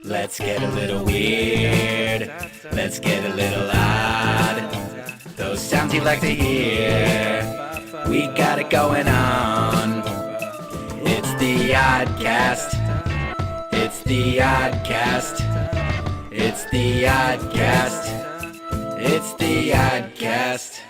Let's get a little weird. Let's get a little odd. Those sounds you like to hear. We got it going on. It's the ODDCAST. It's the ODDCAST. It's the ODDCAST. It's the ODDCAST.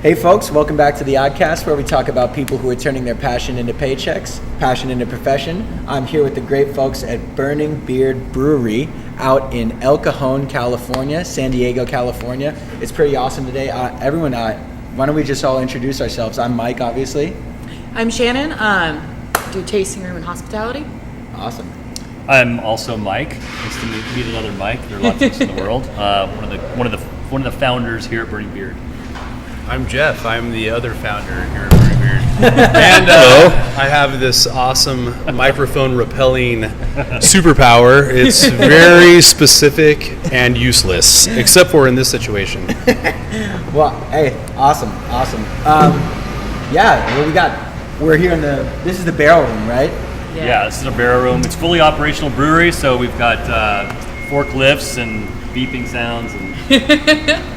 Hey folks, welcome back to the ODDCAST, where we talk about people who are turning their passion into paychecks, passion into profession. I'm here with the great folks at Burning Beard Brewery out in El Cajon, California, San Diego, California. It's pretty awesome today. Everyone, why don't we just all introduce ourselves? I'm Mike, obviously. I'm Shannon, do tasting room and hospitality. Awesome. I'm also Mike. Nice to meet another Mike. There are lots of us in the world. One of the founders here at Burning Beard. I'm Jeff. I'm the other founder here at Burning Beard. And I have this awesome microphone repelling superpower. It's very specific and useless, except for in this situation. Well, hey, awesome. We're here in this is the barrel room, right? Yeah, this is a barrel room. It's fully operational brewery, so we've got forklifts and beeping sounds and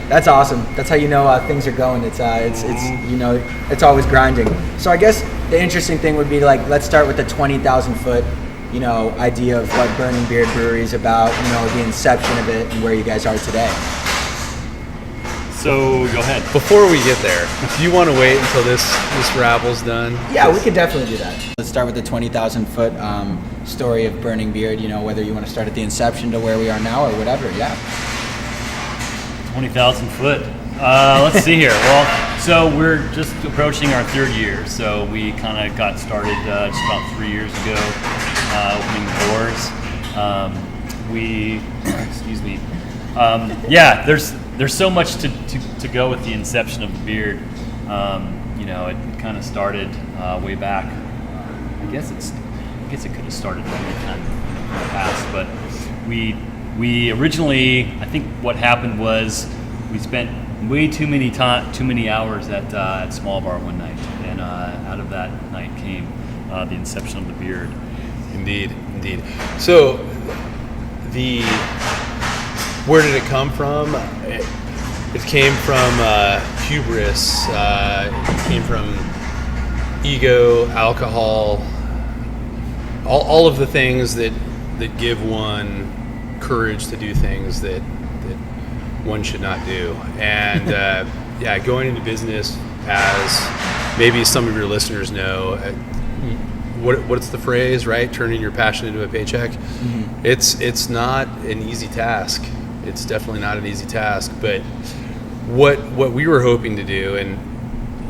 That's awesome. That's how you know things are going. It's it's always grinding. So I guess the interesting thing would be let's start with the 20,000 foot, idea of what Burning Beard Brewery is about. The inception of it and where you guys are today. So go ahead. Before we get there, do you want to wait until this raffle's done? Yeah, we could definitely do that. Let's start with the 20,000 foot story of Burning Beard. Whether you want to start at the inception to where we are now or whatever. Yeah. 20,000 foot. Let's see here. Well, so we're just approaching our third year. So we kind of got started just about 3 years ago, opening doors. Excuse me. There's so much to go with the inception of the beard. It kind of started way back. I guess it could have started any time in the past, but we originally, I think what happened was we spent way too many hours at Small Bar one night, and out of that night came the inception of the beard. Indeed. So where did it come from? It came from hubris. It came from ego, alcohol, all of the things that give one courage to do things that one should not do. And going into business, as maybe some of your listeners know, what's the phrase, right? Turning your passion into a paycheck. Mm-hmm. It's not an easy task. It's definitely not an easy task. But what we were hoping to do, and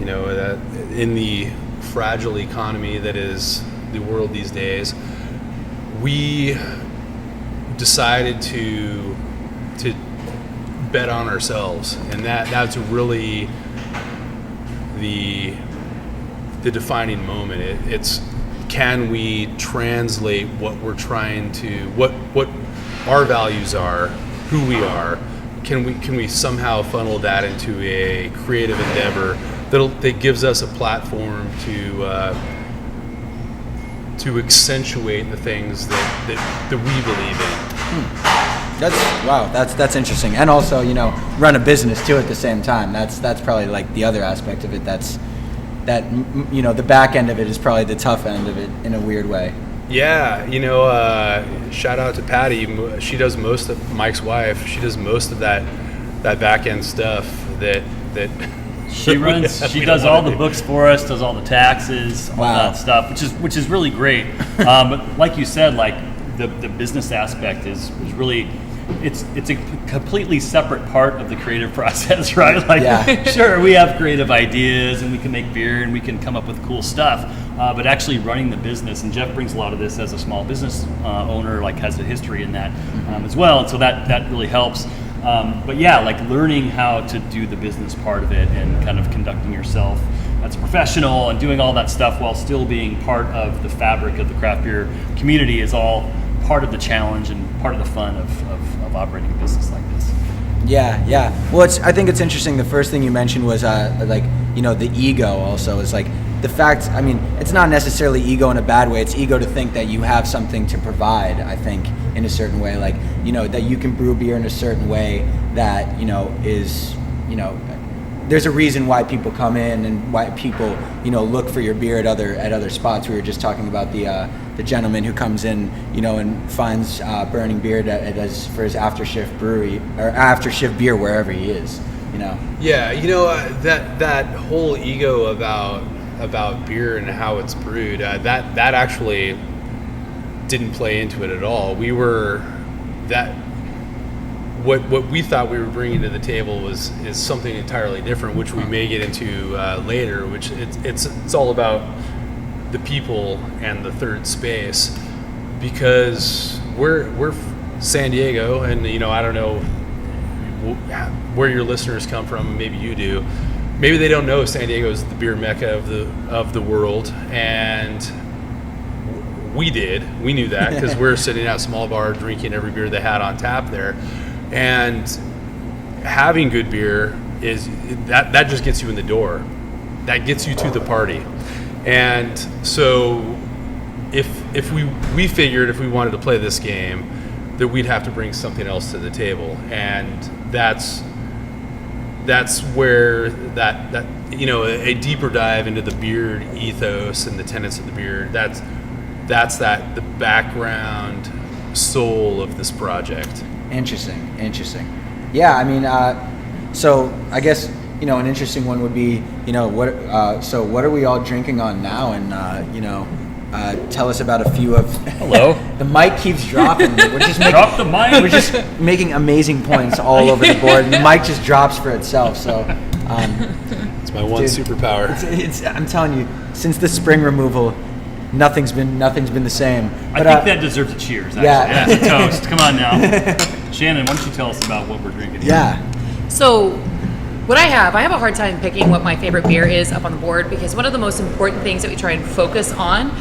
that in the fragile economy that is the world these days, we decided to bet on ourselves, and that's really the defining moment. It's can we translate what we're trying to what our values are, who we are? Can we somehow funnel that into a creative endeavor that gives us a platform to accentuate the things that we believe in. That's interesting. And also, run a business too at the same time. That's probably the other aspect of it. The back end of it is probably the tough end of it in a weird way. Yeah, shout out to Patty. She does most of Mike's wife. She does most of that back end stuff that she runs. She does all the books for us, does all the taxes, all that stuff, which is really great. But like you said, the business aspect is really, it's a completely separate part of the creative process, right? Sure, we have creative ideas and we can make beer and we can come up with cool stuff, but actually running the business, and Jeff brings a lot of this as a small business owner, has a history in that as well, and so that really helps. But learning how to do the business part of it and kind of conducting yourself as a professional and doing all that stuff while still being part of the fabric of the craft beer community is all part of the challenge and part of the fun of operating a business like this. Yeah. Well, I think it's interesting. The first thing you mentioned was the ego also is the fact, I mean, it's not necessarily ego in a bad way. It's ego to think that you have something to provide, I think, in a certain way. Like, you know, that you can brew beer in a certain way that, you know, is, you know, there's a reason why people come in and why people, you know, look for your beer at other spots. We were just talking about the gentleman who comes in, you know, and finds Burning Beard for his after shift brewery or after shift beer wherever he is, you know. Yeah, you know, that whole ego about beer and how it's brewed, that actually didn't play into it at all. We were what we thought we were bringing to the table is something entirely different, which we may get into later. Which it's all about the people and the third space, because we're San Diego, and you know, I don't know where your listeners come from. Maybe you do. Maybe they don't know San Diego is the beer mecca of the world, and we did. We knew that because we're sitting at a small bar drinking every beer they had on tap there. And having good beer is that just gets you in the door. That gets you to the party. And so if we figured if we wanted to play this game that we'd have to bring something else to the table. And that's where that you know, a deeper dive into the beard ethos and the tenets of the beard, that's the background soul of this project. Interesting. Yeah, I mean, so I guess, you know, an interesting one would be, you know, what are we all drinking on now? And, you know, tell us about a few of... Hello. The mic keeps dropping. We're just making, Drop the mic. We're just making amazing points all over the board. And the mic just drops for itself, so... It's my one superpower. It's I'm telling you, since the spring removal, nothing's been the same. But, I think that deserves a cheers, actually. Yeah. That's a toast. Come on now. Shannon, why don't you tell us about what we're drinking here? Yeah. So what I have a hard time picking what my favorite beer is up on the board, because one of the most important things that we try and focus on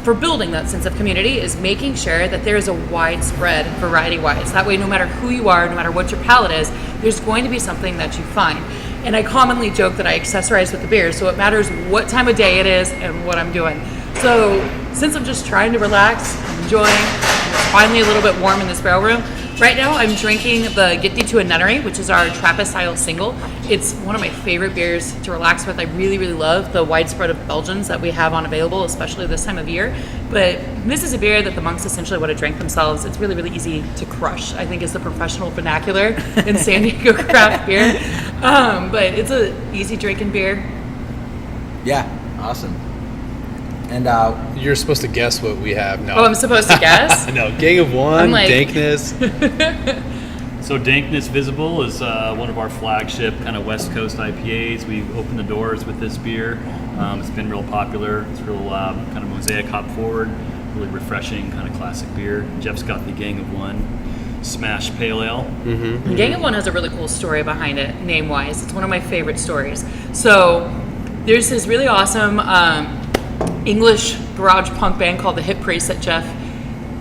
for building that sense of community is making sure that there is a widespread variety-wise. That way, no matter who you are, no matter what your palate is, there's going to be something that you find. And I commonly joke that I accessorize with the beer, so it matters what time of day it is and what I'm doing. So since I'm just trying to relax, I'm enjoying, and it's finally a little bit warm in this barrel room, right now I'm drinking the Get Thee to a Nunnery, which is our Trappist style single. It's one of my favorite beers to relax with. I really, really love the widespread of Belgians that we have on available, especially this time of year. But this is a beer that the monks essentially would have drank themselves. It's really, really easy to crush, I think is the professional vernacular in San Diego craft beer. But it's an easy drinking beer. Yeah, awesome. And you're supposed to guess what we have now. Oh, I'm supposed to guess? No, Gang of One, like... Dankness. So Dankness Visible is one of our flagship kind of West Coast IPAs. We've opened the doors with this beer. It's been real popular. It's real kind of mosaic hop forward, really refreshing kind of classic beer. Jeff's got the Gang of One Smash Pale Ale. Mm-hmm. Gang of One has a really cool story behind it, name-wise. It's one of my favorite stories. So there's this really awesome English garage punk band called the Hip Priest that Jeff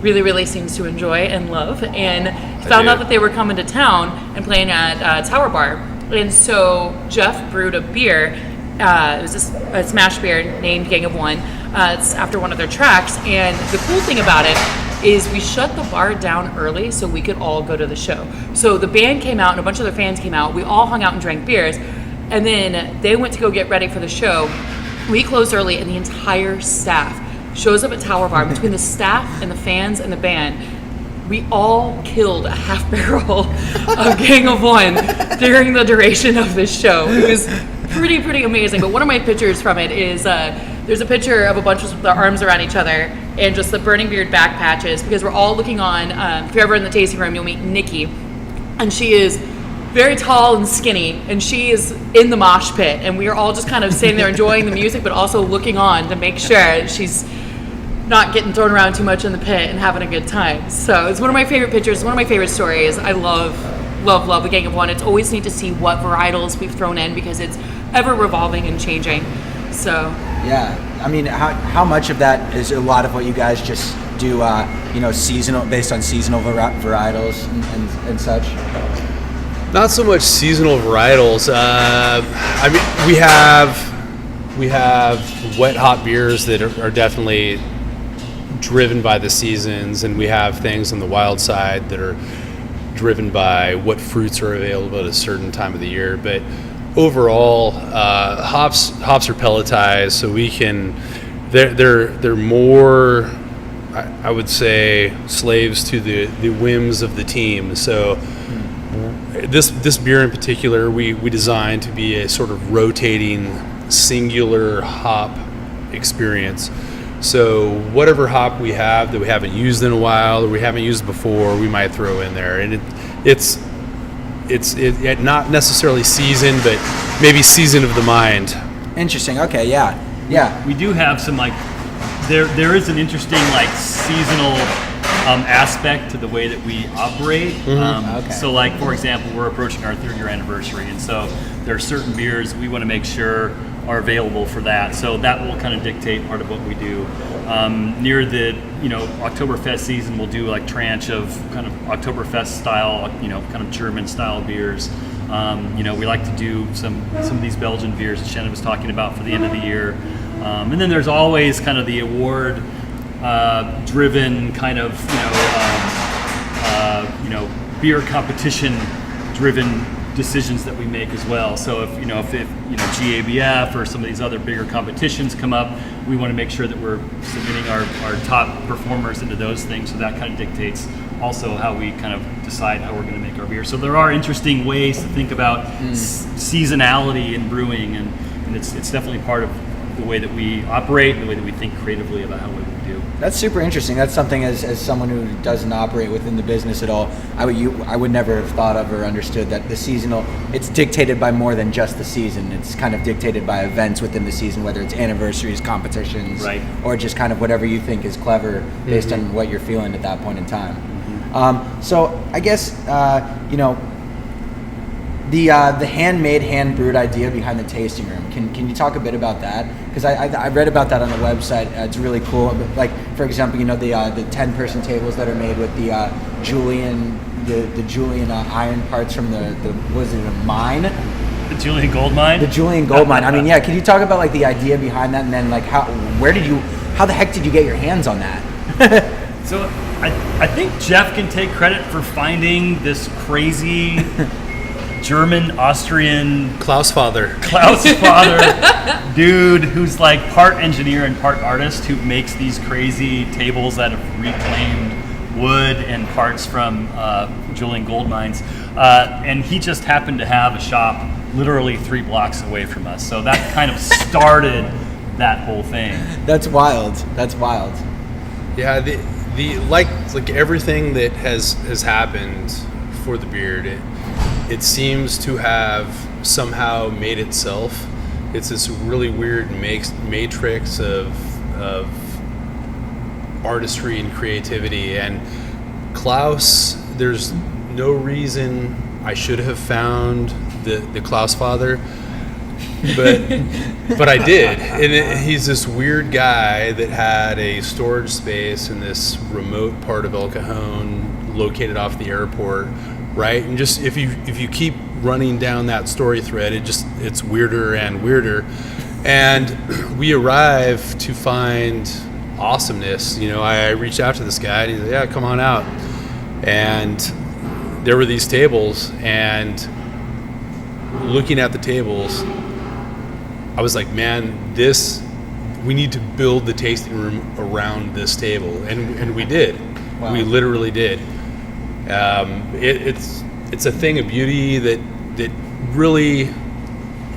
really, really seems to enjoy and love, and found out that they were coming to town and playing at Tower Bar. And so Jeff brewed a beer. It was a smash beer named Gang of One. It's after one of their tracks, and the cool thing about it is we shut the bar down early so we could all go to the show. So the band came out and a bunch of their fans came out. We all hung out and drank beers, and then they went to go get ready for the show. We closed early, and the entire staff shows up at Tower Bar. Between the staff and the fans and the band, we all killed a half barrel of Gang of One during the duration of this show. It was pretty amazing. But one of my pictures from it is there's a picture of a bunch of their arms around each other and just the Burning Beard back patches, because we're all looking on. If you're ever in the tasting room, you'll meet Nikki, and she is very tall and skinny, and she is in the mosh pit, and we are all just kind of sitting there enjoying the music, but also looking on to make sure she's not getting thrown around too much in the pit and having a good time. So it's one of my favorite pictures, one of my favorite stories. I love the Gang of One. It's always neat to see what varietals we've thrown in, because it's ever revolving and changing. So yeah, I mean, how much of that is a lot of what you guys just do, you know, seasonal, based on seasonal varietals and such? Not so much seasonal varietals. I mean, we have wet hop beers that are definitely driven by the seasons, and we have things on the wild side that are driven by what fruits are available at a certain time of the year. But overall, hops are pelletized, so we can. They're more, I would say, slaves to the whims of the team. So this beer in particular, we designed to be a sort of rotating singular hop experience. So whatever hop we have that we haven't used in a while or we haven't used before, we might throw in there, and it's not necessarily seasoned, but maybe season of the mind. Interesting. Okay. Yeah. We do have some there is an interesting seasonal aspect to the way that we operate. Okay. So for example, we're approaching our 3rd year anniversary, and so there are certain beers we want to make sure are available for that. So that will kind of dictate part of what we do. Near the Oktoberfest season, we'll do tranche of kind of Oktoberfest style, kind of German style beers. We like to do some of these Belgian beers that Shannon was talking about for the end of the year. And then there's always kind of the award driven kind of beer competition driven decisions that we make as well. So if GABF or some of these other bigger competitions come up, we want to make sure that we're submitting our top performers into those things. So that kind of dictates also how we kind of decide how we're going to make our beer. So there are interesting ways to think about seasonality in brewing, and it's definitely part of the way that we operate and the way that we think creatively about what we do. That's super interesting. That's something as someone who doesn't operate within the business at all, I would never have thought of or understood that the seasonal, it's dictated by more than just the season. It's kind of dictated by events within the season, whether it's anniversaries, competitions, right, or just kind of whatever you think is clever based on what you're feeling at that point in time. So I guess, the handmade, hand brewed idea behind the tasting room. Can you talk a bit about that? Because I read about that on the website. It's really cool. Like, for example, the 10-person tables that are made with the Julian iron parts from the was it a mine? The Julian gold mine. The Julian gold mine. I mean, yeah. Can you talk about the idea behind that, and then how the heck did you get your hands on that? So I think Jeff can take credit for finding this crazy German, Austrian Klaus father dude who's part engineer and part artist, who makes these crazy tables out of reclaimed wood and parts from Julian gold mines. And he just happened to have a shop literally 3 blocks away from us. So that kind of started that whole thing. That's wild. Yeah, the everything that has happened for the beard, it seems to have somehow made itself. It's this really weird matrix of artistry and creativity. And Klaus, there's no reason I should have found the Klaus father, but I did. And he's this weird guy that had a storage space in this remote part of El Cajon, located off the airport. Right, and just if you keep running down that story thread, it's weirder and weirder, and we arrive to find awesomeness. I reached out to this guy, and he said, "Yeah, come on out." And there were these tables, and looking at the tables, I was like, "Man, we need to build the tasting room around this table," and we did. Wow. We literally did. It's a thing of beauty that really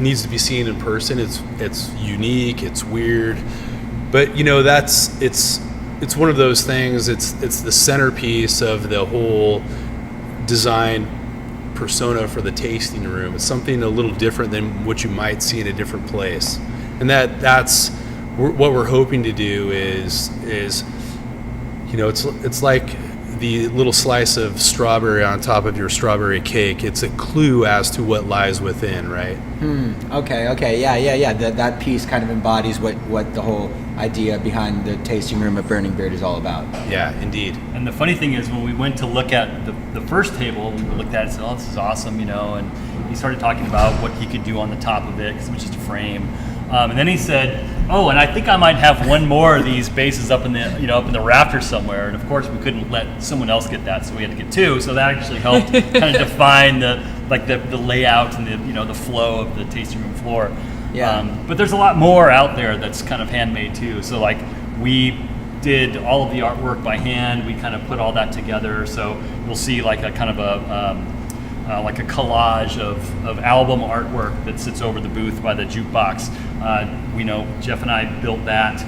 needs to be seen in person. It's unique, it's weird, but it's one of those things. It's the centerpiece of the whole design persona for the tasting room. It's something a little different than what you might see in a different place, and that's what we're hoping to do is it's like the little slice of strawberry on top of your strawberry cake. It's a clue as to what lies within, right? Okay. Yeah. That piece kind of embodies what the whole idea behind the tasting room at Burning Beard is all about. Yeah, indeed. And the funny thing is, when we went to look at the first table, we looked at it and said, "Oh, this is awesome," and he started talking about what he could do on the top of it, because it was just a frame. And then he said, "Oh, and I think I might have one more of these bases up in the rafters somewhere." And of course, we couldn't let someone else get that, so we had to get two. So that actually helped kind of define the layout and the flow of the tasting room floor. Yeah. But there's a lot more out there that's kind of handmade too. So like we did all of the artwork by hand. We kind of put all that together. So you'll see like a kind of like a collage of album artwork that sits over the booth by the jukebox. Jeff and I built that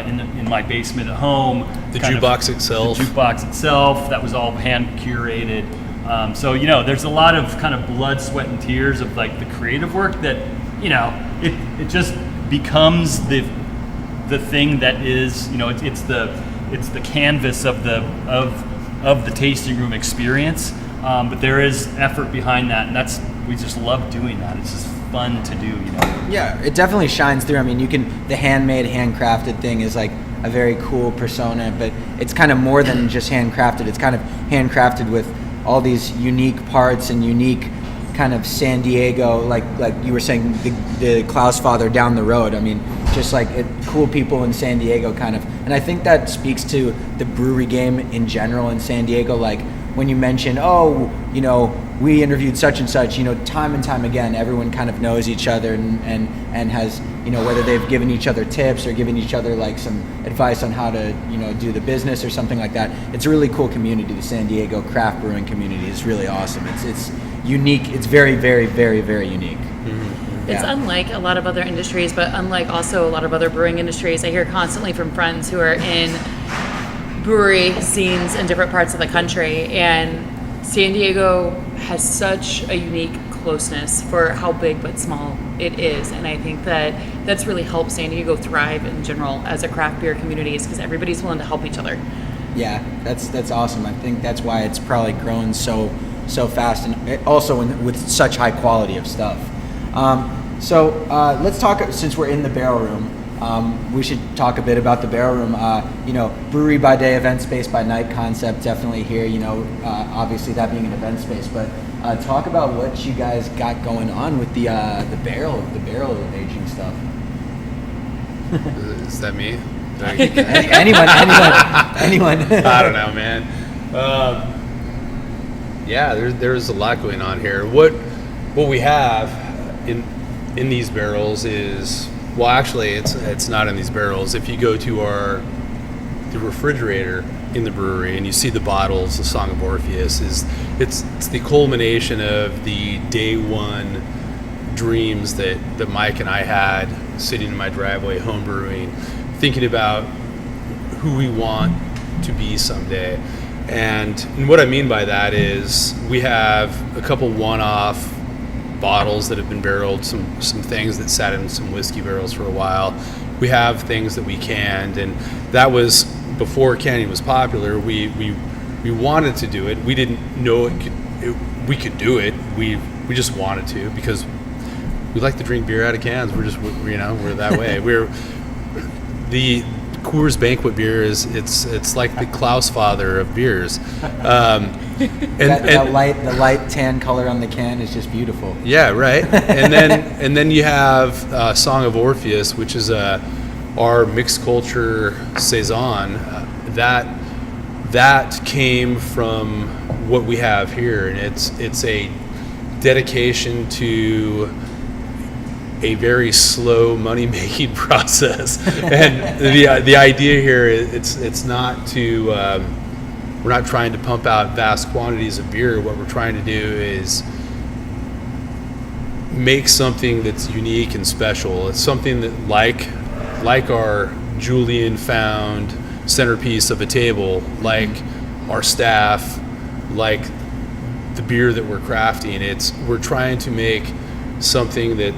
in my basement at home. The jukebox itself. The jukebox itself. That was all hand curated. So there's a lot of kind of blood, sweat, and tears of like the creative work that it just becomes the thing that is it's the canvas of the tasting room experience. But there is effort behind that, and we just love doing that. It's just fun to do, Yeah, it definitely shines through. I mean, the handmade, handcrafted thing is like a very cool persona, but it's kind of more than just handcrafted. It's kind of handcrafted with all these unique parts and unique kind of San Diego, like you were saying, the Klaus father down the road. I mean, just like cool people in San Diego kind of. And I think that speaks to the brewery game in general in San Diego. Like, when you mention, we interviewed such and such, time and time again, everyone kind of knows each other and has, whether they've given each other tips or given each other like some advice on how to, do the business or something like that. It's a really cool community. The San Diego craft brewing community is really awesome. It's unique. It's very, very, very, very unique. Mm-hmm. It's unlike a lot of other industries, but unlike also a lot of other brewing industries. I hear constantly from friends who are in brewery scenes in different parts of the country, and San Diego has such a unique closeness for how big but small it is, and I think that's really helped San Diego thrive in general as a craft beer community, is because everybody's willing to help each other. Yeah, that's awesome. I think that's why it's probably grown so fast, and also with such high quality of stuff. Let's talk, since we're in the barrel room, we should talk a bit about the barrel room. Brewery by day, event space by night concept, definitely here, obviously that being an event space, but talk about what you guys got going on with the barrel aging stuff. Is that me? Anyone. I don't know, man. There's a lot going on here. What we have in these barrels is, well, actually, it's not in these barrels. If you go to the refrigerator in the brewery and you see the bottles, the Song of Orpheus it's the culmination of the day one dreams that Mike and I had sitting in my driveway home brewing, thinking about who we want to be someday. And what I mean by that is we have a couple one-off bottles that have been barreled, some things that sat in some whiskey barrels for a while. We have things that we canned, and that was before canning was popular. We wanted to do it. We didn't know we could do it. We just wanted to, because we like to drink beer out of cans. We're that way. We're the Coors Banquet beer it's like the Klaus father of beers. The light tan color on the can is just beautiful. Yeah, right. And then you have Song of Orpheus, which is our mixed culture saison. That came from what we have here, and it's a dedication to a very slow money-making process. And the idea here is it's not to we're not trying to pump out vast quantities of beer. What we're trying to do is make something that's unique and special. It's something that like our Julian found centerpiece of a table, like our staff, like the beer that we're crafting. We're trying to make something that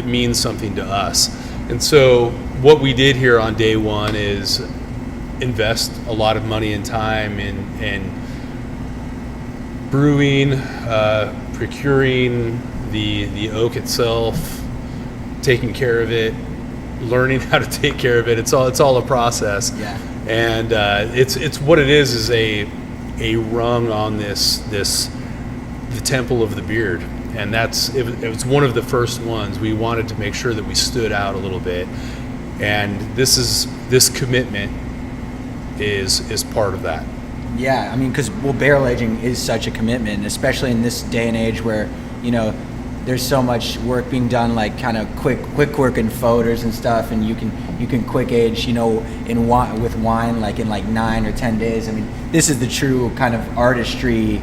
means something to us. And so what we did here on day one is invest a lot of money and time in brewing, procuring the oak itself, taking care of it, learning how to take care of it. It's all a process. Yeah. And it's what it is a rung on the temple of the beard. and it was one of the first ones. We wanted to make sure that we stood out a little bit, and this commitment is part of that. Yeah, I mean, because barrel aging is such a commitment, especially in this day and age where, you know, there's so much work being done, like kind of quick work in foeders and stuff, and you can quick age, you know, with wine like in like 9 or 10 days. I mean, this is the true kind of artistry,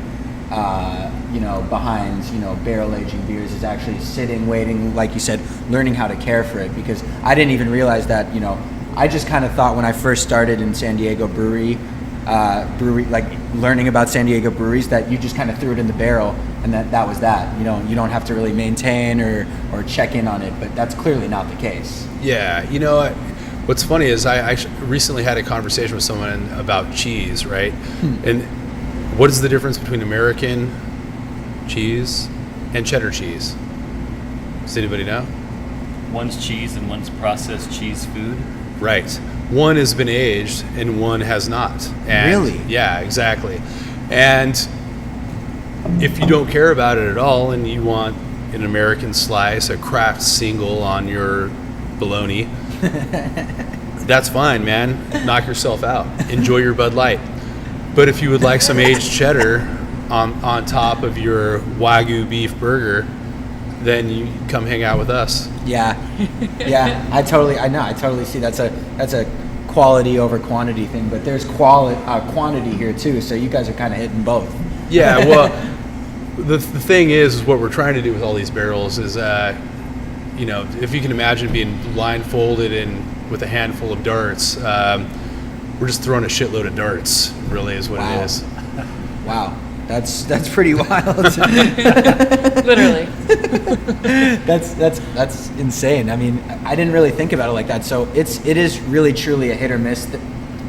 you know, behind, you know, barrel aging beers, is actually sitting, waiting, like you said, learning how to care for it. Because I didn't even realize that, you know, I just kind of thought when I first started in San Diego brewery, like learning about San Diego breweries, that you just kind of threw it in the barrel and that was that. You know, you don't have to really maintain or check in on it, but that's clearly not the case. Yeah, you know, what's funny is I recently had a conversation with someone about cheese, right? And what is the difference between American cheese and cheddar cheese? Does anybody know? One's cheese and one's processed cheese food. Right. One has been aged and one has not. And really? Yeah, exactly. And if you don't care about it at all and you want an American slice, a craft single on your bologna, that's fine, man. Knock yourself out. Enjoy your Bud Light. But if you would like some aged cheddar on top of your Wagyu beef burger, then you come hang out with us. Yeah, yeah. I totally see that's a quality over quantity thing, but there's quantity here too. So you guys are kind of hitting both. Yeah. Well, the thing is what we're trying to do with all these barrels is, you know, if you can imagine being blindfolded and with a handful of darts, we're just throwing a shitload of darts. Really, is what it is. Wow. That's pretty wild. Literally. That's insane. I mean, I didn't really think about it like that. So it is really truly a hit or miss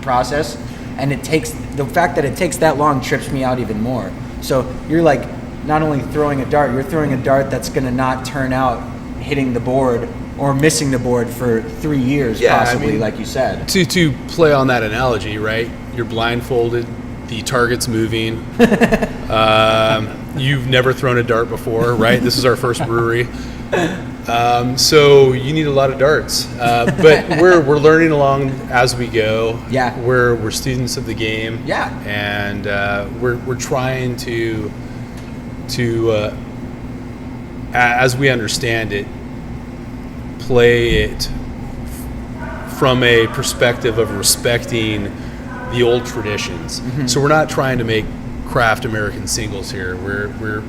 process, and the fact that it takes that long trips me out even more. So you're like not only throwing a dart, you're throwing a dart that's going to not turn out hitting the board or missing the board for 3 years, possibly, I mean, like you said. To play on that analogy, right? You're blindfolded. The target's moving. You've never thrown a dart before, right? This is our first brewery. So you need a lot of darts. But we're learning along as we go. Yeah. We're students of the game. Yeah. And we're trying to as we understand it, play it from a perspective of respecting the old traditions. Mm-hmm. So we're not trying to make craft American singles here. We're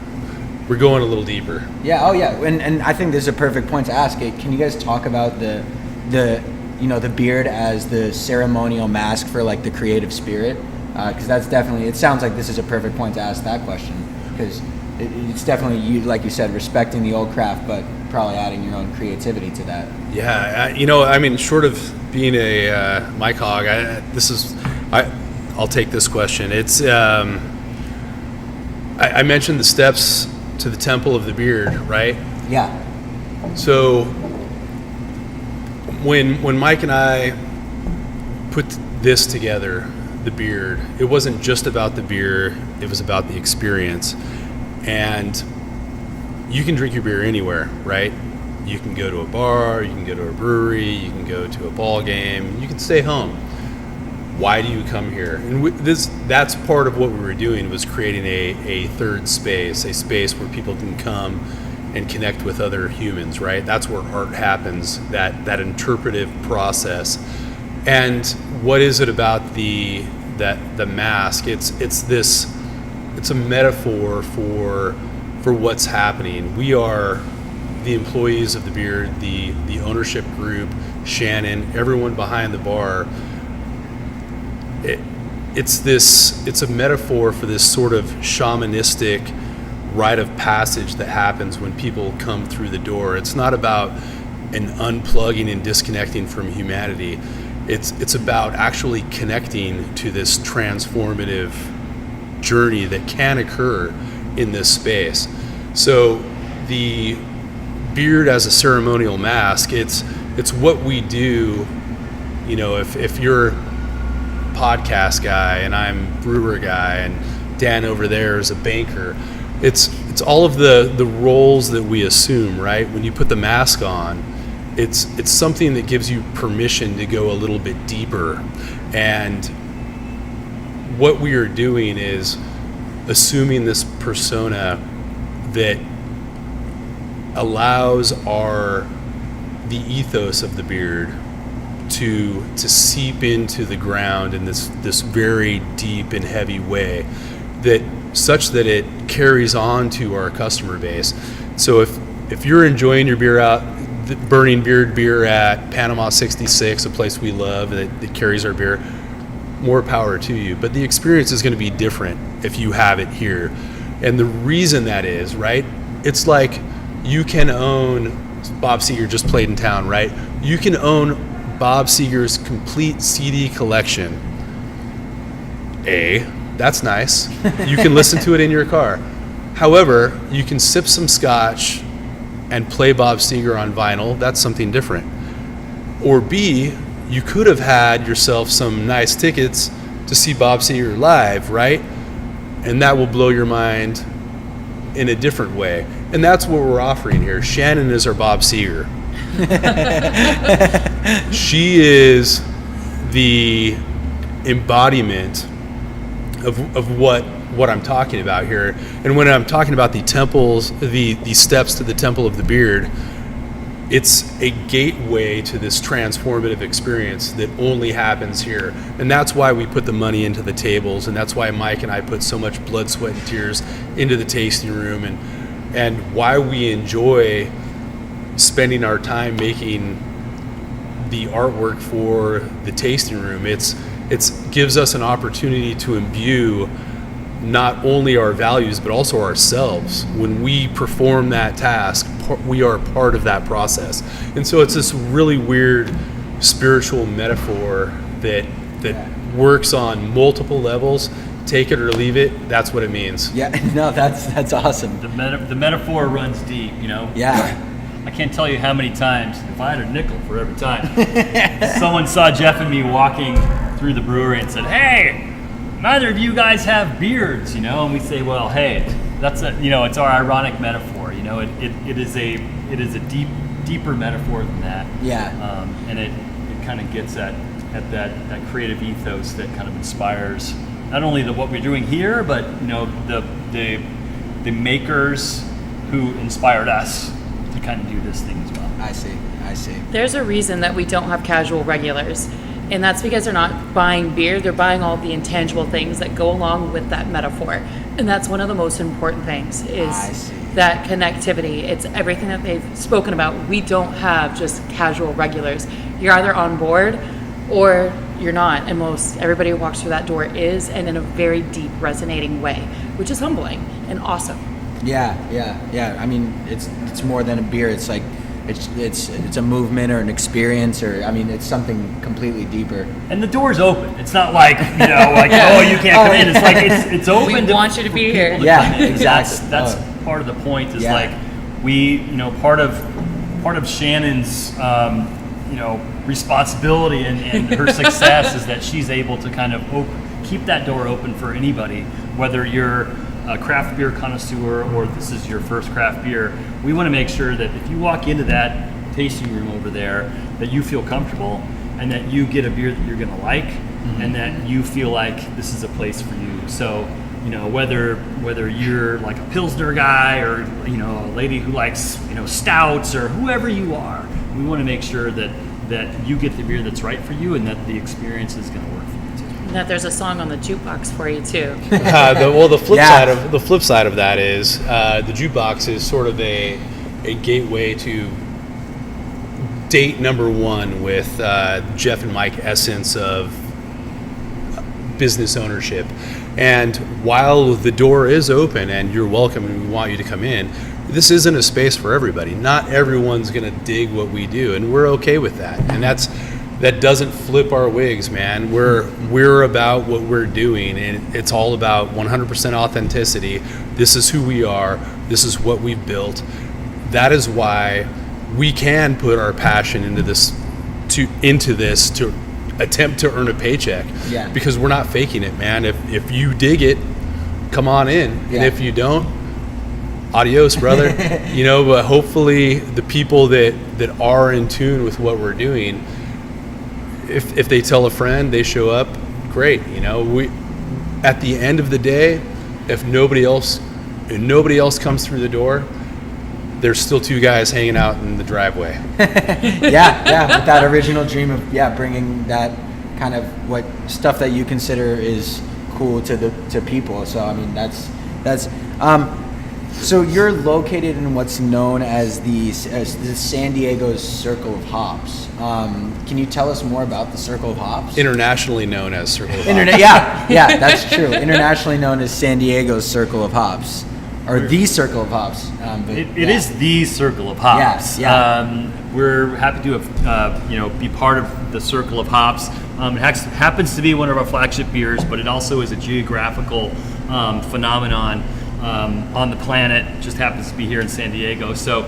going a little deeper. Yeah. Oh yeah. And I think this is a perfect point to ask it. Can you guys talk about the beard as the ceremonial mask for like the creative spirit? Because that's definitely. It sounds like this is a perfect point to ask that question, because it's definitely, you, like you said, respecting the old craft, but probably adding your own creativity to that. Yeah. I mean, short of being a mic hog, I'll take this question. It's I mentioned the steps to the temple of the beard, right? Yeah. So when Mike and I put this together, the beard, it wasn't just about the beer, it was about the experience. And you can drink your beer anywhere, right? You can go to a bar, you can go to a brewery, you can go to a ball game, you can stay home. Why do you come here? And that's part of what we were doing, was creating a third space, a space where people can come and connect with other humans, right? That's where art happens, that interpretive process. And what is it about the mask? It's a metaphor for what's happening. We are the employees of the beard, the ownership group, Shannon, everyone behind the bar. It's a metaphor for this sort of shamanistic rite of passage that happens when people come through the door. It's not about an unplugging and disconnecting from humanity. It's about actually connecting to this transformative journey that can occur in this space. So the beard as a ceremonial mask, it's what we do. You know, if you're podcast guy and I'm brewer guy and Dan over there is a banker, it's it's all of the roles that we assume, right? When you put the mask on, it's something that gives you permission to go a little bit deeper. And what we are doing is assuming this persona that allows the ethos of the beard to seep into the ground in this very deep and heavy way, such that it carries on to our customer base. So if you're enjoying your beer out, the Burning Beard beer at Panama 66, a place we love that carries our beer, more power to you. But the experience is going to be different if you have it here. And the reason that is, right, it's like you can own, Bob Seger just played in town, right? You can own Bob Seger's complete CD collection. That's nice. You can listen to it in your car. However, you can sip some scotch and play Bob Seger on vinyl. That's something different. Or B, you could have had yourself some nice tickets to see Bob Seger live, right? And that will blow your mind in a different way. And that's what we're offering here. Shannon is our Bob Seger. She is the embodiment of what I'm talking about here. And when I'm talking about the temples, the steps to the temple of the beard, it's a gateway to this transformative experience that only happens here. And that's why we put the money into the tables, and that's why Mike and I put so much blood, sweat, and tears into the tasting room, and why we enjoy spending our time making the artwork for the tasting room. It gives us an opportunity to imbue not only our values but also ourselves. When we perform that task, we are part of that process. And so it's this really weird spiritual metaphor that works on multiple levels. Take it or leave it, that's what it means. Yeah, no, that's awesome. The metaphor runs deep, you know? Yeah. I can't tell you how many times, if I had a nickel for every time, someone saw Jeff and me walking through the brewery and said, "Hey, neither of you guys have beards," you know? And we say, well, hey, that's it's our ironic metaphor, you know? It is a deeper metaphor than that. Yeah. And it kind of gets at that creative ethos that kind of inspires not only what we're doing here, but the makers who inspired us to kind of do this thing as well. I see. There's a reason that we don't have casual regulars, and that's because they're not buying beer, they're buying all the intangible things that go along with that metaphor. And that's one of the most important things is that connectivity. It's everything that they've spoken about. We don't have just casual regulars. You're either on board or you're not, and everybody who walks through that door is, and in a very deep resonating way, which is humbling and awesome. Yeah. I mean, it's more than a beer. It's like it's a movement or an experience, or I mean, it's something completely deeper. And the door's open. It's not like oh, you can't come in. It's like it's open. We want you to be here. Yeah, exactly. That's part of the point. Is like we part of Shannon's responsibility and her success is that she's able to kind of keep that door open for anybody, whether you're a craft beer connoisseur or this is your first craft beer. We want to make sure that if you walk into that tasting room over there, that you feel comfortable and that you get a beer that you're going to like, and that you feel like this is a place for you. So, whether you're like a Pilsner guy or a lady who likes stouts or whoever you are, we want to make sure that you get the beer that's right for you and that the experience is going to work for you too. And that there's a song on the jukebox for you too. The flip side of that is the jukebox is sort of a gateway to date number one with Jeff and Mike essence of business ownership. And while the door is open and you're welcome and we want you to come in, this isn't a space for everybody. Not everyone's going to dig what we do, and we're okay with that. And that doesn't flip our wigs, man. We're about what we're doing, and it's all about 100% authenticity. This is who we are. This is what we've built. That is why we can put our passion into this to attempt to earn a paycheck. Yeah. Because we're not faking it, man. If you dig it, come on in. Yeah. And if you don't, adios, brother. But hopefully the people that are in tune with what we're doing, if they tell a friend, they show up, great. We at the end of the day, if nobody else comes through the door, there's still two guys hanging out in the driveway. yeah, with that original dream of bringing that kind of what stuff that you consider is cool to people. So I mean that's so you're located in what's known as the San Diego's Circle of Hops. Can you tell us more about the Circle of Hops? Internationally known as Circle of Hops. Yeah, that's true. Internationally known as San Diego's Circle of Hops, or the Circle of Hops. It is the Circle of Hops. Yeah. We're happy to have be part of the Circle of Hops. It happens to be one of our flagship beers, but it also is a geographical phenomenon on the planet. It just happens to be here in San Diego. So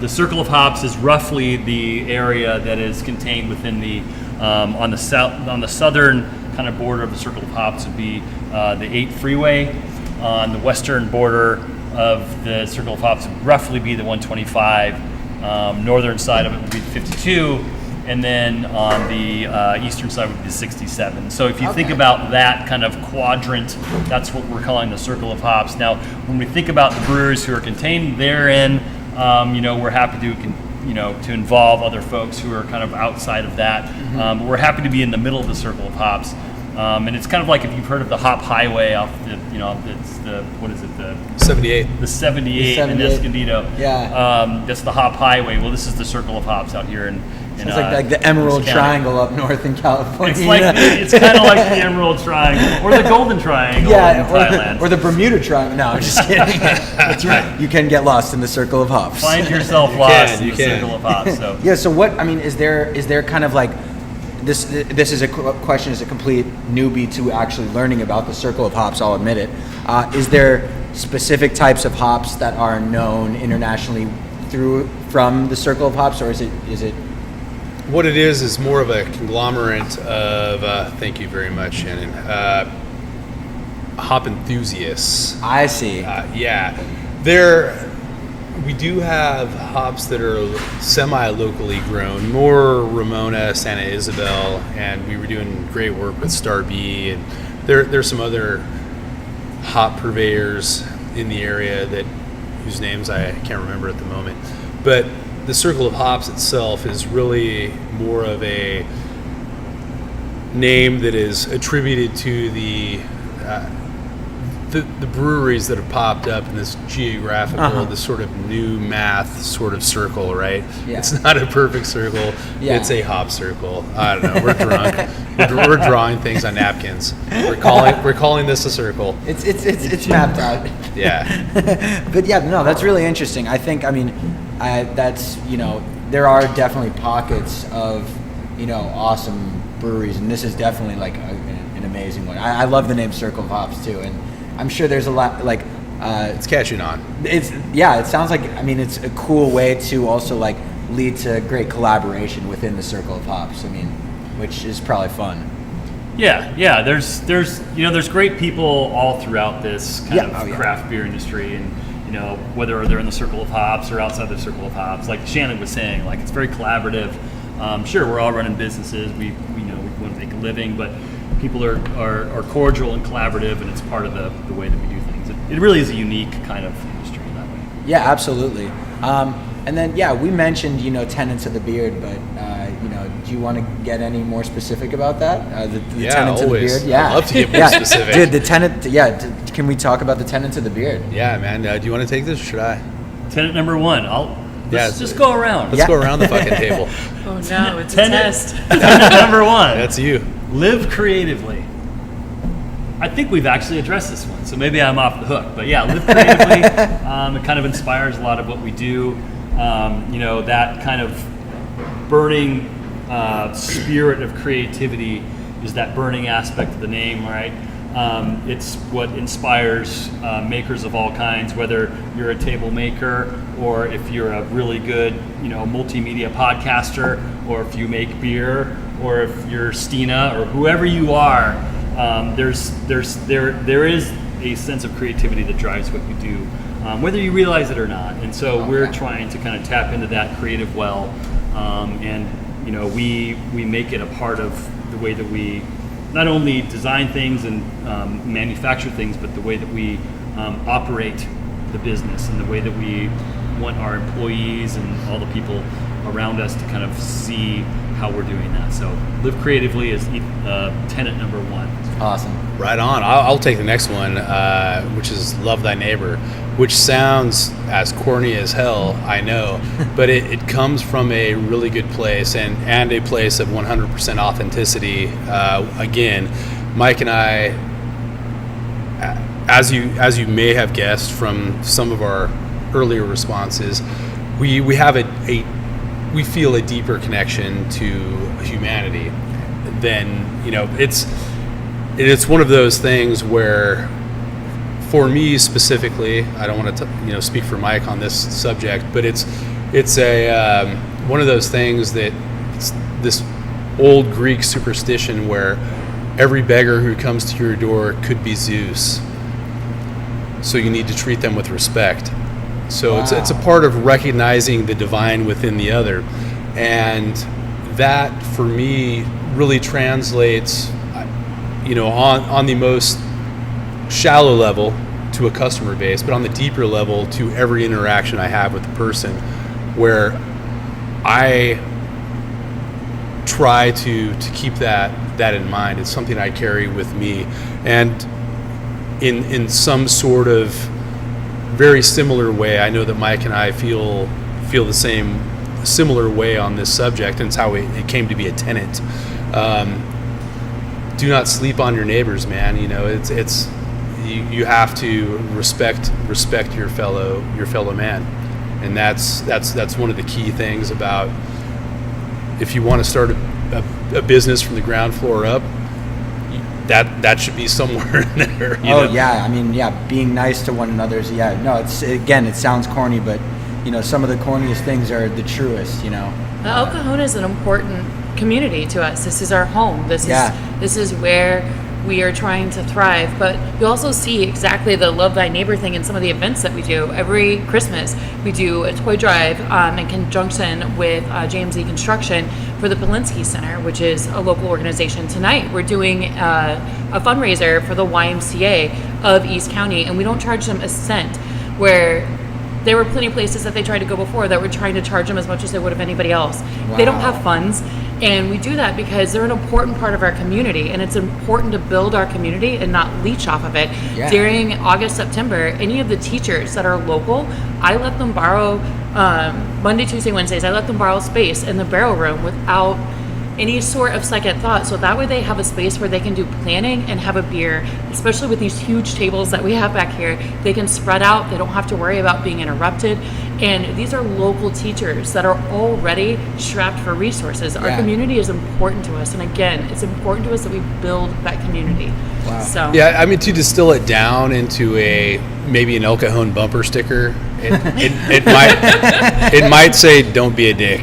the Circle of Hops is roughly the area that is contained within the on the southern kind of border of the Circle of Hops would be the 8 freeway. On the western border of the Circle of Hops would roughly be the 125. Northern side of it would be the 52, and then on the eastern side would be the 67. So if you think about that kind of quadrant, that's what we're calling the Circle of Hops. Now, when we think about the brewers who are contained therein, we're happy to involve other folks who are kind of outside of that. But we're happy to be in the middle of the Circle of Hops. And it's kind of like if you've heard of the Hop Highway off it's the, what is it, the 78. The 78 in Escondido. Yeah. That's the Hop Highway. Well, this is the Circle of Hops out here in It's like the Emerald Triangle up north in California. It's kind of like the Emerald Triangle or the Golden Triangle in Thailand. Or the Bermuda Triangle. No, I'm just kidding. That's right. You can get lost in the Circle of Hops. Find yourself lost in the Circle of Hops. So. Yeah. So what? I mean, is there kind of like this? This is a question as a complete newbie to actually learning about the Circle of Hops. I'll admit it. Is there specific types of hops that are known internationally from the Circle of Hops, or is it? What it is more of a conglomerate of, thank you very much, Shannon, hop enthusiasts. I see. We do have hops that are semi-locally grown, more Ramona, Santa Isabel, and we were doing great work with Star B, and there's some other hop purveyors in the area whose names I can't remember at the moment. But the Circle of Hops itself is really more of a name that is attributed to the breweries that have popped up in this geographical, this sort of new math sort of circle, right? Yeah. It's not a perfect circle. Yeah. It's a hop circle. I don't know. We're drunk. We're drawing things on napkins. We're calling this a circle. It's mapped out. Yeah. But yeah, no, that's really interesting. I think, that's, there are definitely pockets of, awesome breweries, and this is definitely like an amazing one. I love the name Circle of Hops too, and I'm sure there's a lot like it's catching on. It sounds like it's a cool way to also like lead to great collaboration within the Circle of Hops. Which is probably fun. Yeah. There's great people all throughout this kind of craft beer industry, and whether they're in the Circle of Hops or outside the Circle of Hops. Like Shannon was saying, like it's very collaborative. Sure, we're all running businesses. We want to make a living, but people are cordial and collaborative, and it's part of the way that we do things. It really is a unique kind of industry in that way. Yeah, absolutely. And then we mentioned Tenants of the Beard, but do you want to get any more specific about that? The Tenants always. of the Beard. Yeah, I'd love to get more specific. Dude, the Tenant. Can we talk about the Tenants of the Beard? Yeah, man. Do you want to take this or should I? Tenant number one. Let's just go around. Let's go around the fucking table. Oh no, it's a test. Tenant number one. That's you. Live creatively. I think we've actually addressed this one, so maybe I'm off the hook. But yeah, live creatively. It kind of inspires a lot of what we do. That kind of burning spirit of creativity is that burning aspect of the name, right? It's what inspires makers of all kinds, whether you're a table maker or if you're a really good, multimedia podcaster, or if you make beer, or if you're Stina or whoever you are. There is a sense of creativity that drives what you do. whether you realize it or not. And so we're trying to kind of tap into that creative well, and we make it a part of the way that we not only design things and manufacture things, but the way that we operate the business and the way that we want our employees and all the people around us to kind of see how we're doing that. So live creatively is tenet number 1. Awesome. Right on. I'll take the next one, which is love thy neighbor, which sounds as corny as hell, I know, but it comes from a really good place and a place of 100% authenticity. Again, Mike and I, as you may have guessed from some of our earlier responses, we have we feel a deeper connection to humanity than, it's one of those things where, for me specifically, I don't want to speak for Mike on this subject, but it's a one of those things that it's this old Greek superstition where every beggar who comes to your door could be Zeus, so you need to treat them with respect. So it's a part of recognizing the divine within the other, and that for me really translates, on the most shallow level to a customer base, but on the deeper level to every interaction I have with the person, where I try to keep that in mind. It's something I carry with me, and in some sort of very similar way, I know that Mike and I feel the similar way on this subject, and it's how it came to be a tenet. Do not sleep on your neighbors, man. It's you have to respect your fellow man, and that's one of the key things about, if you want to start a business from the ground floor up, that should be somewhere in there. Being nice to one another is, it sounds corny, but some of the corniest things are the truest. El Cajon is an important community to us. This is our home. This is where we are trying to thrive. But you also see exactly the love thy neighbor thing in some of the events that we do. Every Christmas we do a toy drive in conjunction with JMZ Construction for the Polinsky Center, which is a local organization. Tonight we're doing a fundraiser for the YMCA of East County, and we don't charge them a cent, where there were plenty of places that they tried to go before that were trying to charge them as much as they would have anybody else. Wow. They don't have funds, and we do that because they're an important part of our community, and it's important to build our community and not leech off of it. Yeah. During August, September, any of the teachers that are local, I let them borrow Monday, Tuesday, Wednesdays, I let them borrow space in the barrel room without any sort of second thought, so that way they have a space where they can do planning and have a beer, especially with these huge tables that we have back here. They can spread out, they don't have to worry about being interrupted, and these are local teachers that are already strapped for resources. Our community is important to us, and again, it's important to us that we build that community. Wow. So to distill it down into maybe an El Cajon bumper sticker, it might say "Don't be a dick."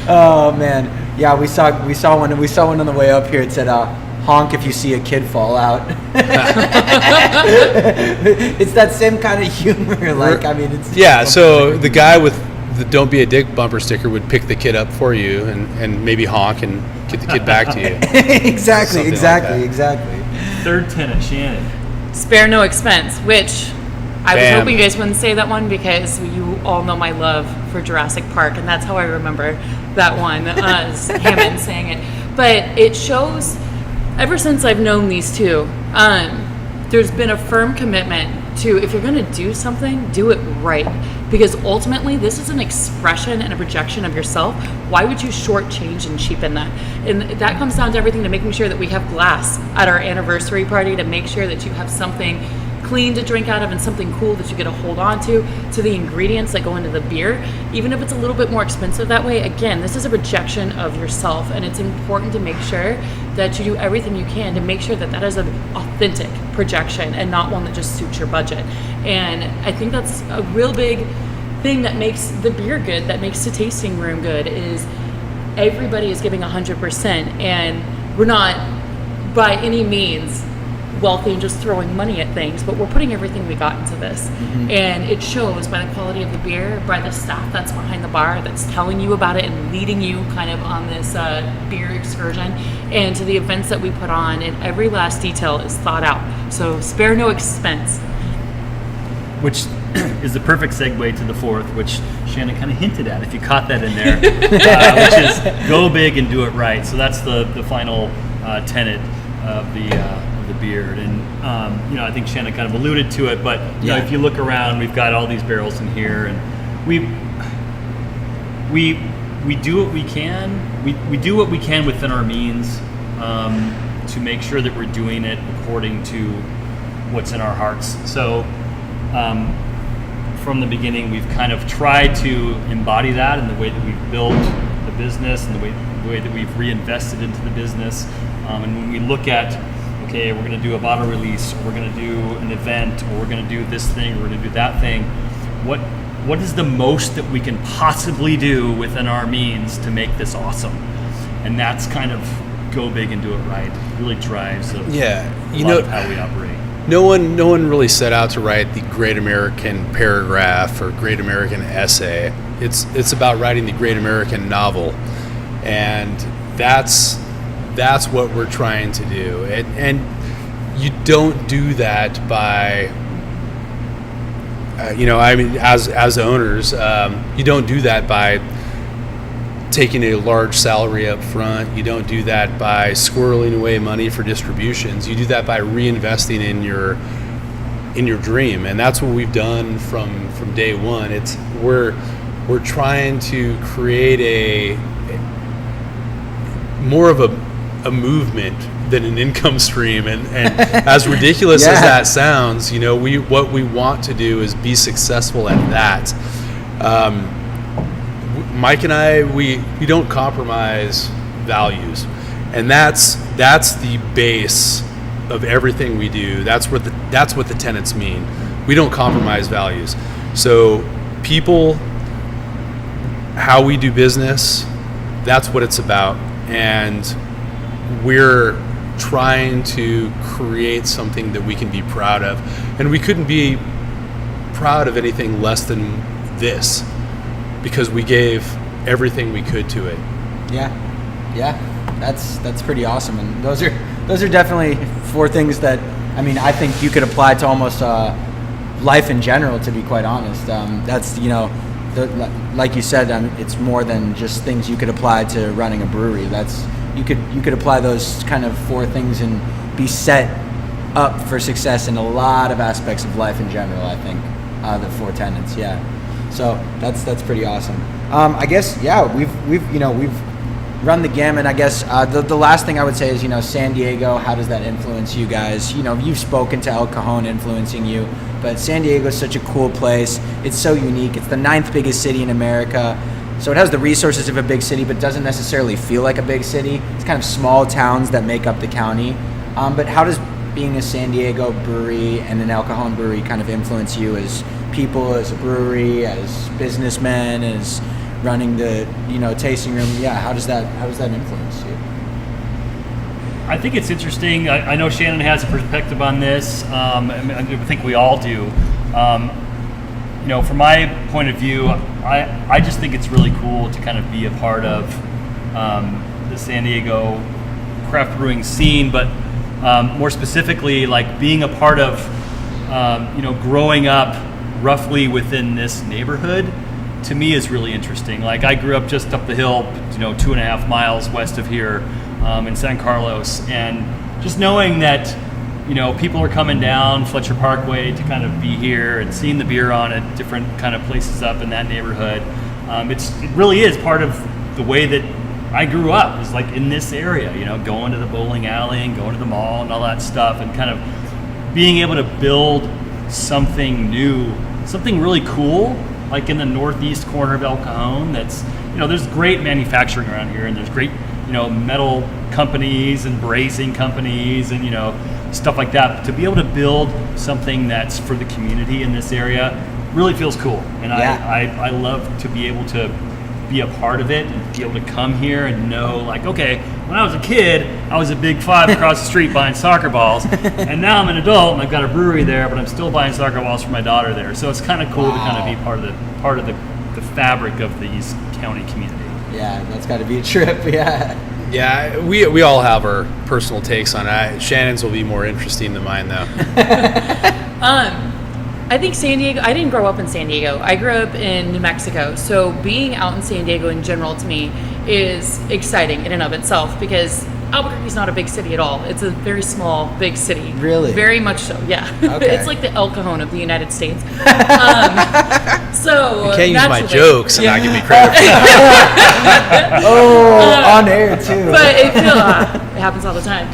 Oh man, yeah, we saw one on the way up here. It said, "Honk if you see a kid fall out." It's that same kind of humor. So the guy with the "Don't be a dick" bumper sticker would pick the kid up for you and maybe honk and get the kid back to you. Exactly. Third tenet, Shannon. spare no expense, which I was hoping you guys wouldn't say that one, because you all know my love for Jurassic Park, and that's how I remember that one, Hammond saying it. But it shows, ever since I've known these two, there's been a firm commitment to, if you're going to do something, do it right. Because ultimately, this is an expression and a projection of yourself. Why would you shortchange and cheapen that? And that comes down to everything, to making sure that we have glass at our anniversary party, to make sure that you have something clean to drink out of and something cool that you get to hold on to the ingredients that go into the beer. Even if it's a little bit more expensive that way, again, this is a projection of yourself, and it's important to make sure that you do everything you can to make sure that that is an authentic projection and not one that just suits your budget. And I think that's a real big thing that makes the beer good, that makes the tasting room good, is everybody is giving 100%, and we're not by any means wealthy and just throwing money at things, but we're putting everything we got into this. And it shows by the quality of the beer, by the staff that's behind the bar that's telling you about it and leading you kind of on this beer excursion, and to the events that we put on, and every last detail is thought out. So spare no expense. Which is the perfect segue to the fourth, which Shannon kind of hinted at, if you caught that in there, which is go big and do it right. So that's the final tenet of the beard. And I think Shannon kind of alluded to it, but you know, if you look around, we've got all these barrels in here, and we do what we can. We do what we can within our means to make sure that we're doing it according to what's in our hearts. So from the beginning, we've kind of tried to embody that in the way that we've built the business and the way that we've reinvested into the business. And when we look at, okay, we're going to do a bottle release, or we're going to do an event, or we're going to do this thing, or we're going to do that thing, what is the most that we can possibly do within our means to make this awesome? And that's kind of go big and do it right. It really drives a lot of how we operate. No one really set out to write the great American paragraph or great American essay. It's about writing the great American novel, and that's what we're trying to do. And you don't do that by as owners, you don't do that by taking a large salary up front. You don't do that by squirreling away money for distributions. You do that by reinvesting in your dream, and that's what we've done from day one. We're trying to create more of a movement than an income stream, and as ridiculous as that sounds, what we want to do is be successful at that. Mike and I, we don't compromise values, and that's the base of everything we do. That's what the tenets mean. We don't compromise values. So people, how we do business, that's what it's about, and we're trying to create something that we can be proud of, and we couldn't be proud of anything less than this, because we gave everything we could to it. That's pretty awesome, and those are definitely four things that I think you could apply to almost life in general, to be quite honest. That's like you said, it's more than just things you could apply to running a brewery. That's you could apply those kind of four things and be set up for success in a lot of aspects of life in general. I think the four tenets. So that's pretty awesome. I guess we've run the gamut. I guess the last thing I would say is San Diego. How does that influence you guys? You've spoken to El Cajon influencing you, but San Diego is such a cool place. It's so unique. It's the 9th biggest city in America, so it has the resources of a big city, but doesn't necessarily feel like a big city. It's kind of small towns that make up the county. But how does being a San Diego brewery and an El Cajon brewery kind of influence you as people, as a brewery, as businessmen, as running the tasting room? How does that influence you? I think it's interesting. I know Shannon has a perspective on this. I think we all do. From my point of view, I just think it's really cool to kind of be a part of the San Diego craft brewing scene, but more specifically, like being a part of growing up roughly within this neighborhood, to me is really interesting. Like I grew up just up the hill, 2.5 miles west of here in San Carlos, and just knowing that people are coming down Fletcher Parkway to kind of be here and seeing the beer on at different kind of places up in that neighborhood. It really is part of the way that I grew up, is like in this area, going to the bowling alley and going to the mall and all that stuff, and kind of being able to build something new, something really cool, like in the northeast corner of El Cajon. That's there's great manufacturing around here, and there's great metal companies and brazing companies and stuff like that. But to be able to build something that's for the community in this area really feels cool, and I love to be able to be a part of it and be able to come here and know, like, okay, when I was a kid, I was a big five across the street buying soccer balls, and now I'm an adult and I've got a brewery there, but I'm still buying soccer balls for my daughter there. So it's kind of cool to kind of be part of the fabric of the East County community. Yeah, that's got to be a trip. Yeah. Yeah, we all have our personal takes on it. Shannon's will be more interesting than mine, though. I think San Diego, I didn't grow up in San Diego. I grew up in New Mexico. So being out in San Diego in general to me is exciting in and of itself because Albuquerque's not a big city at all. It's a very small, big city. Really? Very much so, yeah. Okay. It's like the El Cajon of the United States. So You can't use my naturally- jokes and not give me credit. On air too. But it happens all the time.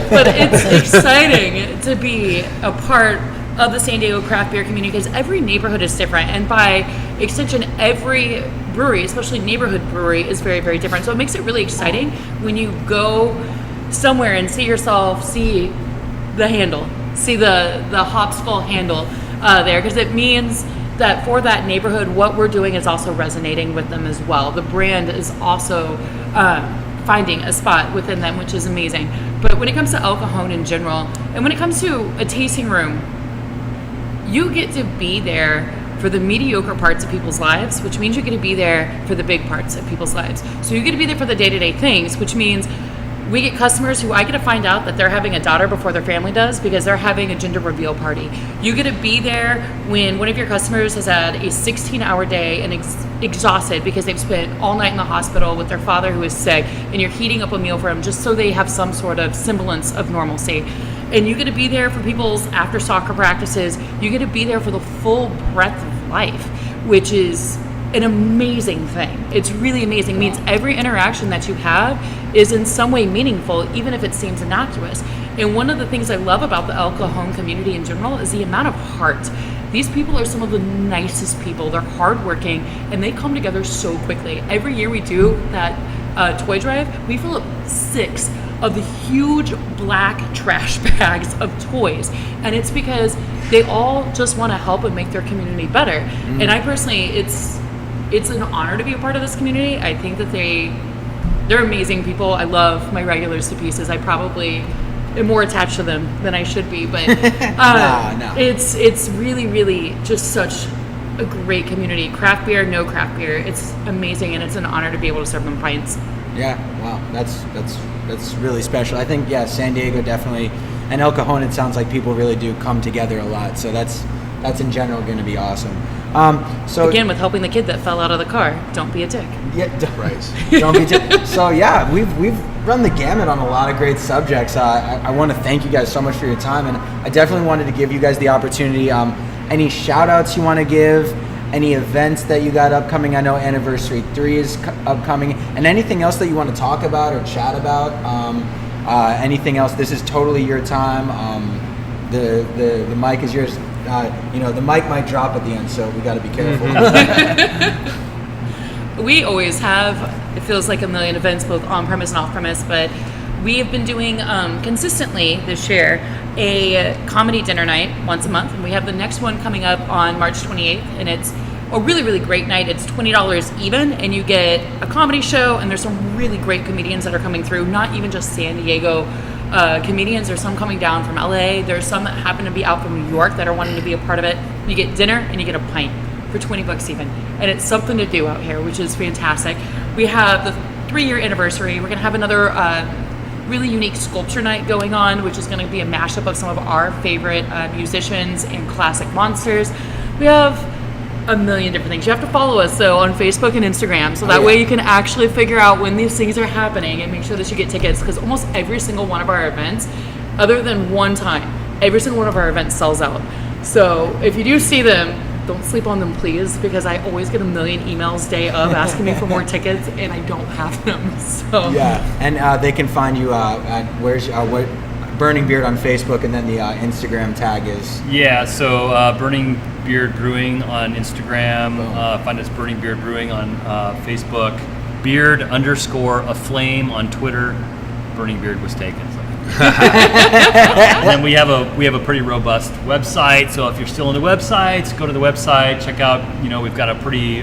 But it's exciting to be a part of the San Diego craft beer community because every neighborhood is different, and by extension, every brewery, especially neighborhood brewery, is very, very different. So it makes it really exciting when you go somewhere and see the handle, see the hop skull handle there, because it means that for that neighborhood, what we're doing is also resonating with them as well. The brand is also finding a spot within them, which is amazing. But when it comes to El Cajon in general, and when it comes to a tasting room, you get to be there for the mediocre parts of people's lives, which means you get to be there for the big parts of people's lives. So you get to be there for the day-to-day things, which means we get customers who I get to find out that they're having a daughter before their family does because they're having a gender reveal party. You get to be there when one of your customers has had a 16-hour day and exhausted because they've spent all night in the hospital with their father who is sick, and you're heating up a meal for them just so they have some sort of semblance of normalcy. And you get to be there for people's after soccer practices. You get to be there for the full breadth of life, which is an amazing thing. It's really amazing. It means every interaction that you have is in some way meaningful, even if it seems innocuous. And one of the things I love about the El Cajon community in general is the amount of heart. These people are some of the nicest people. They're hardworking, and they come together so quickly. Every year we do that toy drive, we fill up 6 of the huge black trash bags of toys, and it's because they all just want to help and make their community better. And I personally, it's an honor to be a part of this community. I think that they're amazing people. I love my regulars to pieces. I probably am more attached to them than I should be, but No. It's really, really just such a great community. Craft beer, no craft beer. It's amazing, and it's an honor to be able to serve them pints. Yeah, wow, that's really special. I think San Diego definitely, and El Cajon. It sounds like people really do come together a lot. So that's in general going to be awesome. So Again, with helping the kid that fell out of the car, don't be a dick. yeah, Right. don't be. So we've run the gamut on a lot of great subjects. I want to thank you guys so much for your time, and I definitely wanted to give you guys the opportunity. Any shout outs you want to give? Any events that you got upcoming? I know Anniversary 3 is upcoming. And anything else that you want to talk about or chat about? Anything else? This is totally your time. The mic is yours. The mic might drop at the end, so we got to be careful. We always have, it feels like a million events, both on-premise and off-premise, but we have been doing consistently this year a comedy dinner night once a month, and we have the next one coming up on March 28th, and it's a really, really great night. It's $20 even, and you get a comedy show, and there's some really great comedians that are coming through, not even just San Diego comedians. There's some coming down from LA. There's some that happen to be out from New York that are wanting to be a part of it. You get dinner, and you get a pint for $20 even, and it's something to do out here, which is fantastic. We have the 3-year anniversary. We're going to have another really unique sculpture night going on, which is going to be a mashup of some of our favorite musicians and classic monsters. We have a million different things. You have to follow us though on Facebook and Instagram, so that way you can actually figure out when these things are happening and make sure that you get tickets, because almost every single one of our events, other than one time, every single one of our events sells out. So if you do see them, don't sleep on them, please, because I always get a million emails day of asking me for more tickets, and I don't have them. So and they can find you at what Burning Beard on Facebook, and then the Instagram tag is So Burning Beard Brewing on Instagram. Find us Burning Beard Brewing on Facebook. Beard_aflame on Twitter. Burning Beard was taken. So. And then we have a pretty robust website. So if you're still into websites, go to the website, check out. We've got a pretty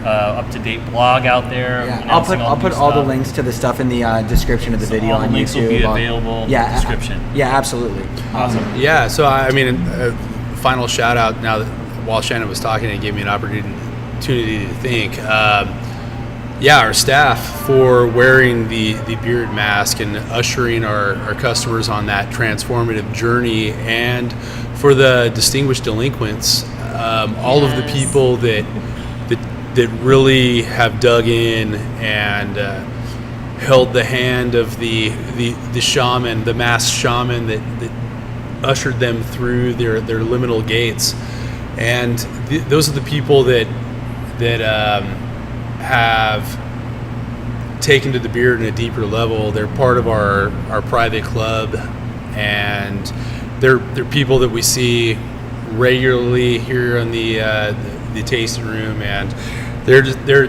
up-to-date blog out there. Yeah, announcing I'll put new all the stuff. links to the stuff in the description of the video all the on links YouTube. will be available in the description. Yeah, absolutely. Awesome. Yeah, so I mean, final shout out now that while Shannon was talking, it gave me an opportunity to think. Our staff for wearing the beard mask and ushering our customers on that transformative journey, and for the distinguished delinquents, all of the people that really have dug in and held the hand of the shaman, the masked shaman that ushered them through their liminal gates, and those are the people that have taken to the beard in a deeper level. They're part of our private club, and they're people that we see regularly here in the tasting room, and they're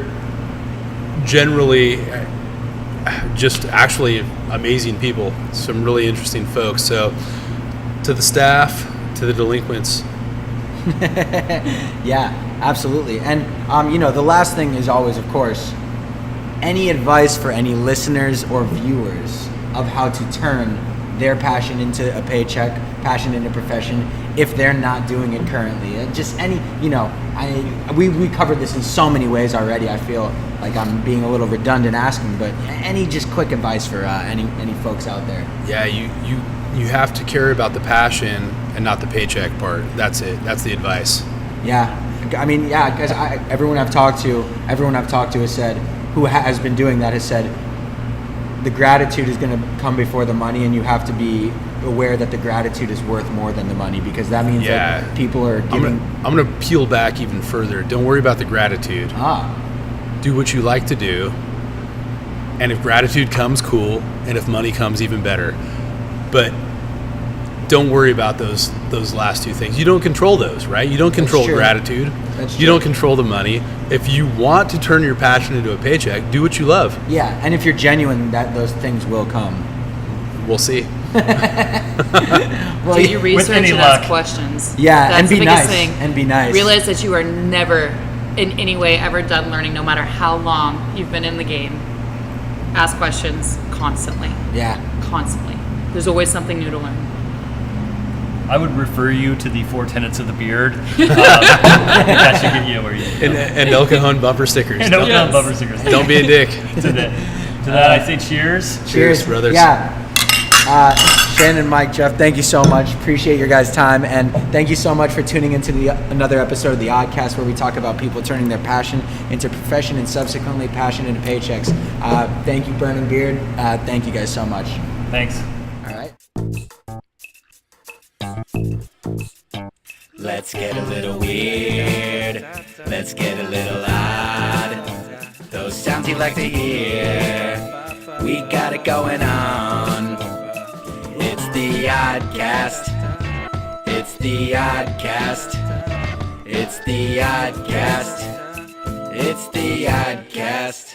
generally just actually amazing people, some really interesting folks. So to the staff, to the delinquents. Yeah, absolutely. And the last thing is always, of course, any advice for any listeners or viewers of how to turn their passion into a paycheck, passion into profession, if they're not doing it currently. Just any, we covered this in so many ways already. I feel like I'm being a little redundant asking, but any just quick advice for any folks out there? Yeah, you have to care about the passion and not the paycheck part. That's it. That's the advice. Yeah, I mean, yeah, because everyone I've talked to has said, who has been doing that, has said the gratitude is going to come before the money, and you have to be aware that the gratitude is worth more than the money, because that means that people are giving. I'm going to peel back even further. Don't worry about the gratitude. Do what you like to do, and if gratitude comes, cool, and if money comes, even better. But don't worry about those last two things. You don't control those, right? You don't control gratitude. You don't control the money. If you want to turn your passion into a paycheck, do what you love. Yeah, and if you're genuine, those things will come. We'll see. Well, do your research and ask questions. Yeah, that's and be the nice. Thing. And be nice. Realize that you are never, in any way, ever done learning, no matter how long you've been in the game. Ask questions constantly. Yeah. Constantly. There's always something new to learn. I would refer you to the 4 tenets of the beard. That should get you where you need. And El Cajon bumper stickers. And El Cajon bumper stickers. Don't be a dick. To that I say cheers. Cheers, brothers. Yeah. Shannon, Mike, Jeff, thank you so much. Appreciate your guys' time, and thank you so much for tuning into another episode of the ODDCAST, where we talk about people turning their passion into profession and subsequently passion into paychecks. Thank you, Burning Beard. Thank you guys so much. Thanks. All right. Let's get a little weird. Let's get a little odd. Those sounds you like to hear. We got it going on. It's the ODDCAST. It's the ODDCAST. It's the ODDCAST. It's the ODDCAST.